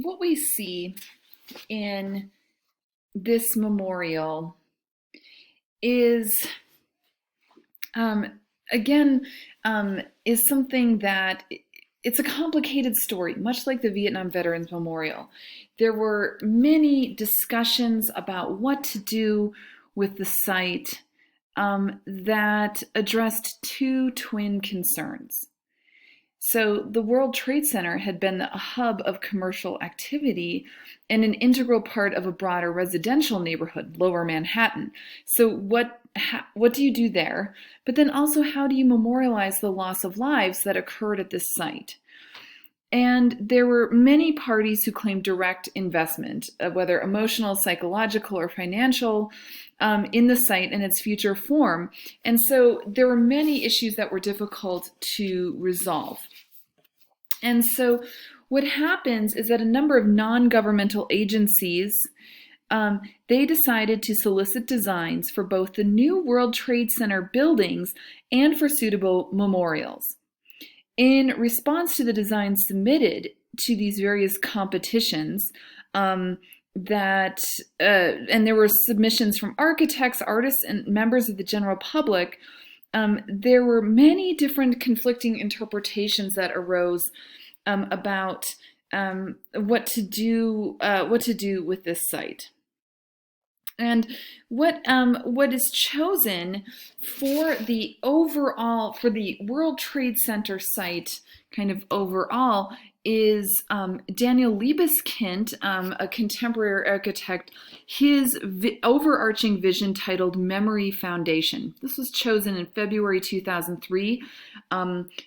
what we see in this memorial is, um, again, is something that it's a complicated story, much like the Vietnam Veterans Memorial. There were many discussions about what to do with the site that addressed two twin concerns. So the World Trade Center had been a hub of commercial activity and an integral part of a broader residential neighborhood, Lower Manhattan. So what do you do there? But then also, how do you memorialize the loss of lives that occurred at this site? And there were many parties who claimed direct investment, whether emotional, psychological, or financial, in the site and its future form. And so there were many issues that were difficult to resolve. And so what happens is that a number of non-governmental agencies, they decided to solicit designs for both the new World Trade Center buildings and for suitable memorials. In response to the designs submitted to these various competitions, and there were submissions from architects, artists, and members of the general public, there were many different conflicting interpretations that arose about what to do with this site. And what is chosen for the World Trade Center site, kind of overall, is Daniel Libeskind, a contemporary architect, his overarching vision titled Memory Foundation. This was chosen in February 2003.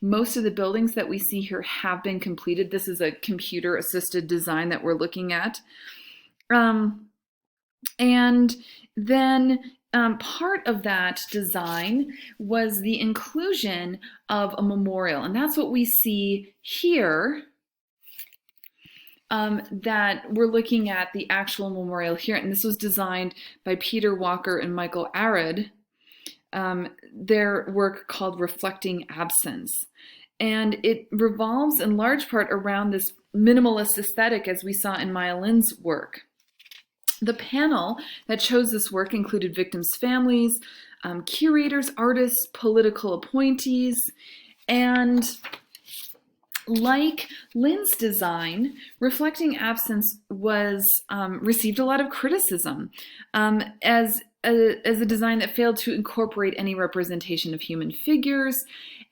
Most of the buildings that we see here have been completed. This is a computer-assisted design that we're looking at. And then part of that design was the inclusion of a memorial. And that's what we see here, that we're looking at the actual memorial here. And this was designed by Peter Walker and Michael Arad, their work called Reflecting Absence. And it revolves in large part around this minimalist aesthetic, as we saw in Maya Lin's work. The panel that chose this work included victims' families, curators, artists, political appointees, and like Lin's design, Reflecting Absence was received a lot of criticism as a design that failed to incorporate any representation of human figures,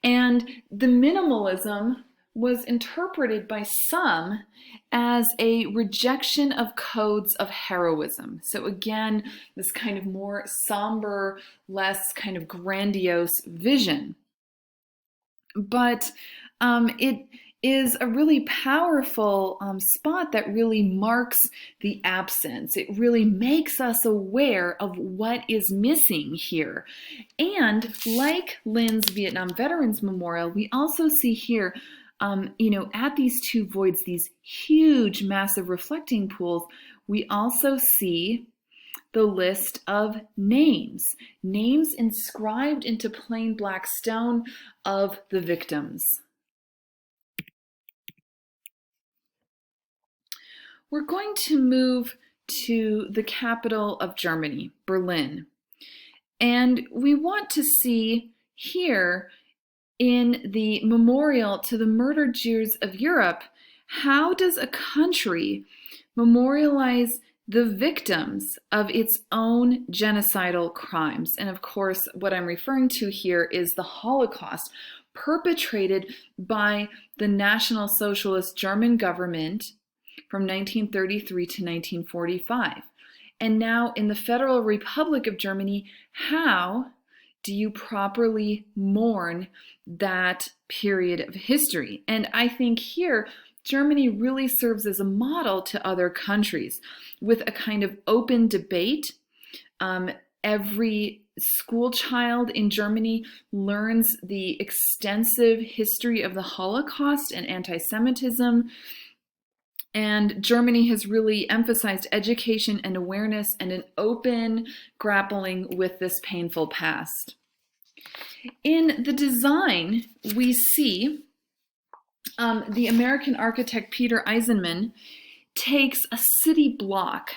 and the minimalism was interpreted by some as a rejection of codes of heroism. So again, this kind of more somber, less kind of grandiose vision. But it is a really powerful spot that really marks the absence. It really makes us aware of what is missing here. And like Lin's Vietnam Veterans Memorial, we also see here at these two voids, these huge, massive reflecting pools, we also see the list of names inscribed into plain black stone of the victims. We're going to move to the capital of Germany, Berlin. And we want to see here in the memorial to the murdered Jews of Europe, how does a country memorialize the victims of its own genocidal crimes? And of course, what I'm referring to here is the Holocaust perpetrated by the National Socialist German government from 1933 to 1945. And now in the Federal Republic of Germany, how do you properly mourn that period of history? And I think here, Germany really serves as a model to other countries with a kind of open debate. Every school child in Germany learns the extensive history of the Holocaust and anti-Semitism. And Germany has really emphasized education and awareness and an open grappling with this painful past. In the design, we see the American architect Peter Eisenman takes a city block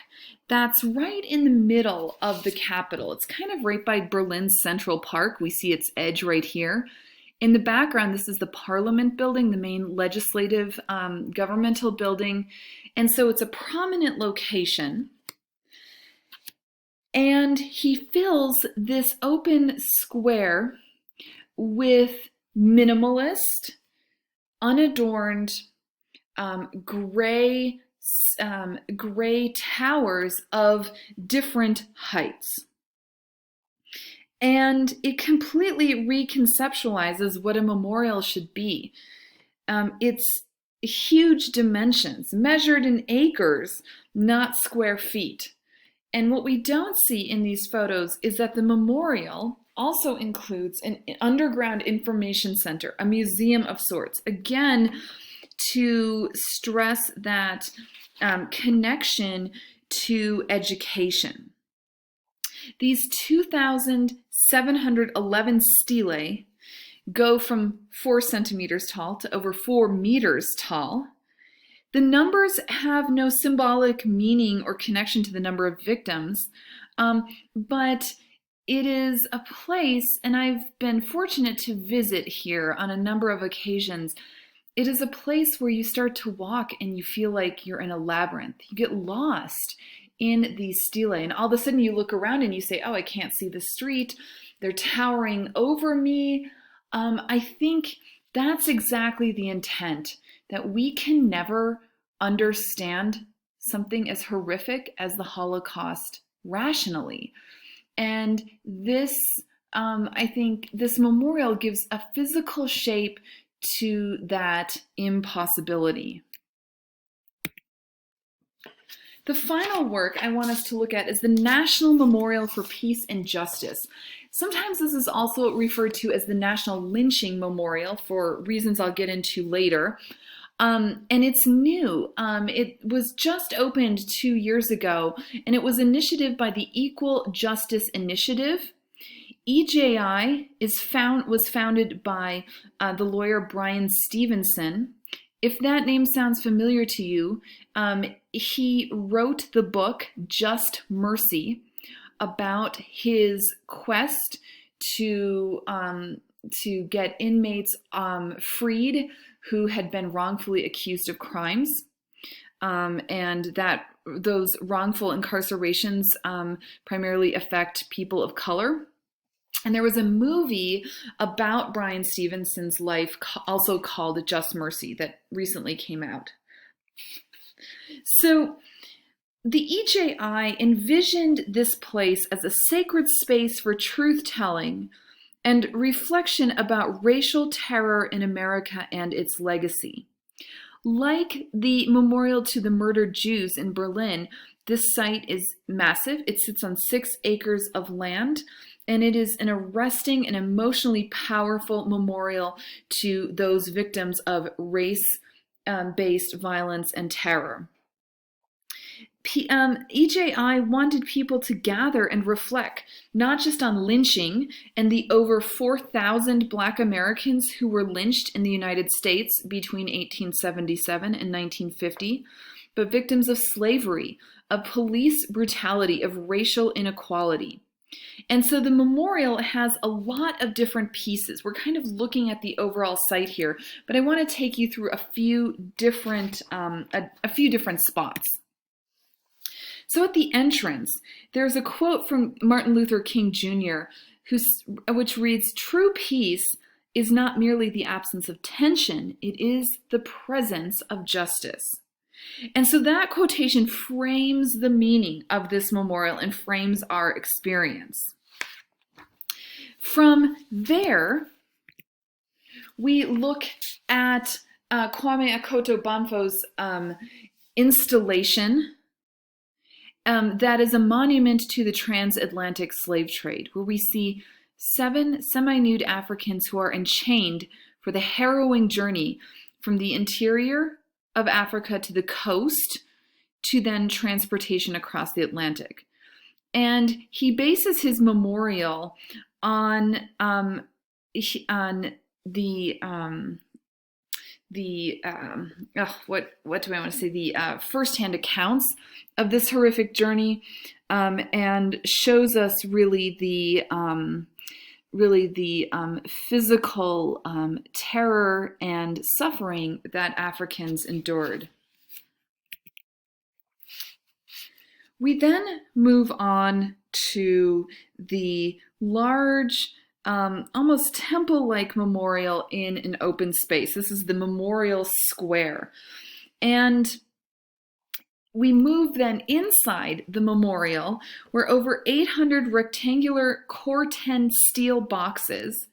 that's right in the middle of the capital. It's kind of right by Berlin's Central Park. We see its edge right here. In the background, this is the Parliament building, the main legislative governmental building. And so it's a prominent location. And he fills this open square with minimalist, unadorned, gray towers of different heights. And it completely reconceptualizes what a memorial should be. It's huge dimensions, measured in acres, not square feet. And what we don't see in these photos is that the memorial also includes an underground information center, a museum of sorts, again, to stress that connection to education. These 2,711 stelae go from 4 centimeters tall to over 4 meters tall. The numbers have no symbolic meaning or connection to the number of victims, but it is a place, and I've been fortunate to visit here on a number of occasions. It is a place where you start to walk and you feel like you're in a labyrinth. You get lost in these stelae, and all of a sudden you look around and you say, oh, I can't see the street. They're towering over me. I think that's exactly the intent, that we can never understand something as horrific as the Holocaust rationally. And this, I think, this memorial gives a physical shape to that impossibility. The final work I want us to look at is the National Memorial for Peace and Justice. Sometimes this is also referred to as the National Lynching Memorial for reasons I'll get into later. And it's new. It was just opened 2 years ago, and it was initiative by the Equal Justice Initiative. EJI was founded by the lawyer Bryan Stevenson. If that name sounds familiar to you, he wrote the book Just Mercy about his quest to get inmates freed who had been wrongfully accused of crimes, and that those wrongful incarcerations primarily affect people of color. And there was a movie about Bryan Stevenson's life also called Just Mercy that recently came out. So the EJI envisioned this place as a sacred space for truth-telling and reflection about racial terror in America and its legacy. Like the memorial to the murdered Jews in Berlin, this site is massive. It sits on 6 acres of land, and it is an arresting and emotionally powerful memorial to those victims of race-based violence and terror. EJI wanted people to gather and reflect, not just on lynching and the over 4,000 Black Americans who were lynched in the United States between 1877 and 1950, but victims of slavery, of police brutality, of racial inequality. And so the memorial has a lot of different pieces. We're kind of looking at the overall site here, but I want to take you through a few different spots. So at the entrance, there's a quote from Martin Luther King Jr., which reads, "True peace is not merely the absence of tension, it is the presence of justice." And so that quotation frames the meaning of this memorial and frames our experience. From there, we look at Kwame Akoto Bamfo's installation that is a monument to the transatlantic slave trade, where we see 7 semi-nude Africans who are enchained for the harrowing journey from the interior of Africa to the coast, to then transportation across the Atlantic. And he bases his memorial on the what do I want to say, the firsthand accounts of this horrific journey, and shows us really the physical terror and suffering that Africans endured. We then move on to the large, almost temple-like memorial in an open space. This is the Memorial Square. And we move then inside the memorial, where over 800 rectangular Cor-Ten steel boxes,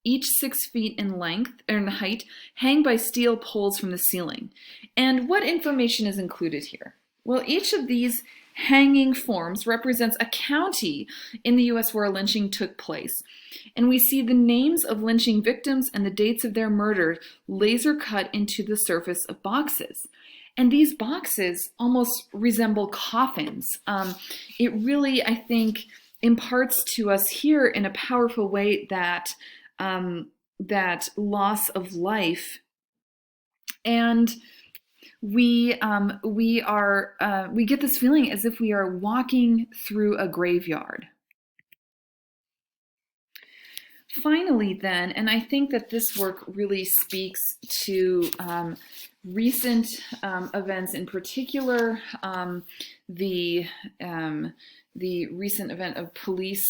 each 6 feet in length or in height, hang by steel poles from the ceiling. And what information is included here? Well, each of these hanging forms represents a county in the US where a lynching took place. And we see the names of lynching victims and the dates of their murder laser cut into the surface of boxes. And these boxes almost resemble coffins. It really, I think, imparts to us here in a powerful way that that loss of life. And we get this feeling as if we are walking through a graveyard. Finally, then, and I think that this work really speaks to recent events, in particular, the recent event of police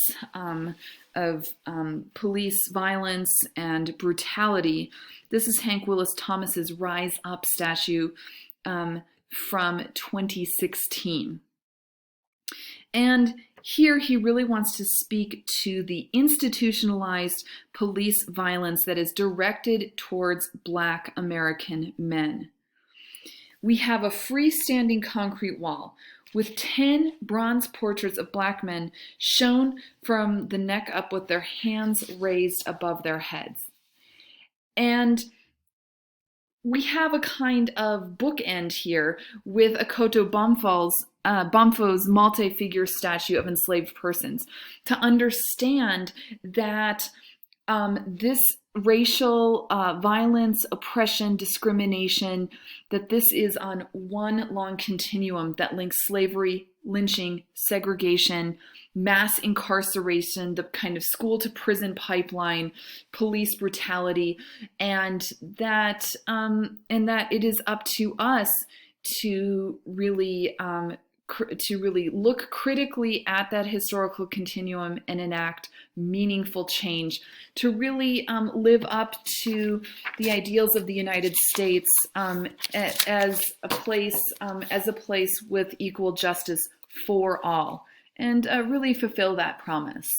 violence and brutality. This is Hank Willis Thomas's Rise Up statue from 2016. And here he really wants to speak to the institutionalized police violence that is directed towards Black American men. We have a freestanding concrete wall with 10 bronze portraits of Black men shown from the neck up with their hands raised above their heads. And we have a kind of bookend here with Akoto Bomfo's multi-figure statue of enslaved persons, to understand that this racial violence, oppression, discrimination, that this is on one long continuum that links slavery, lynching, segregation, mass incarceration, the kind of school to prison pipeline, police brutality, and that it is up to us to really look critically at that historical continuum and enact meaningful change, to really live up to the ideals of the United States as a place with equal justice for all, and really fulfill that promise.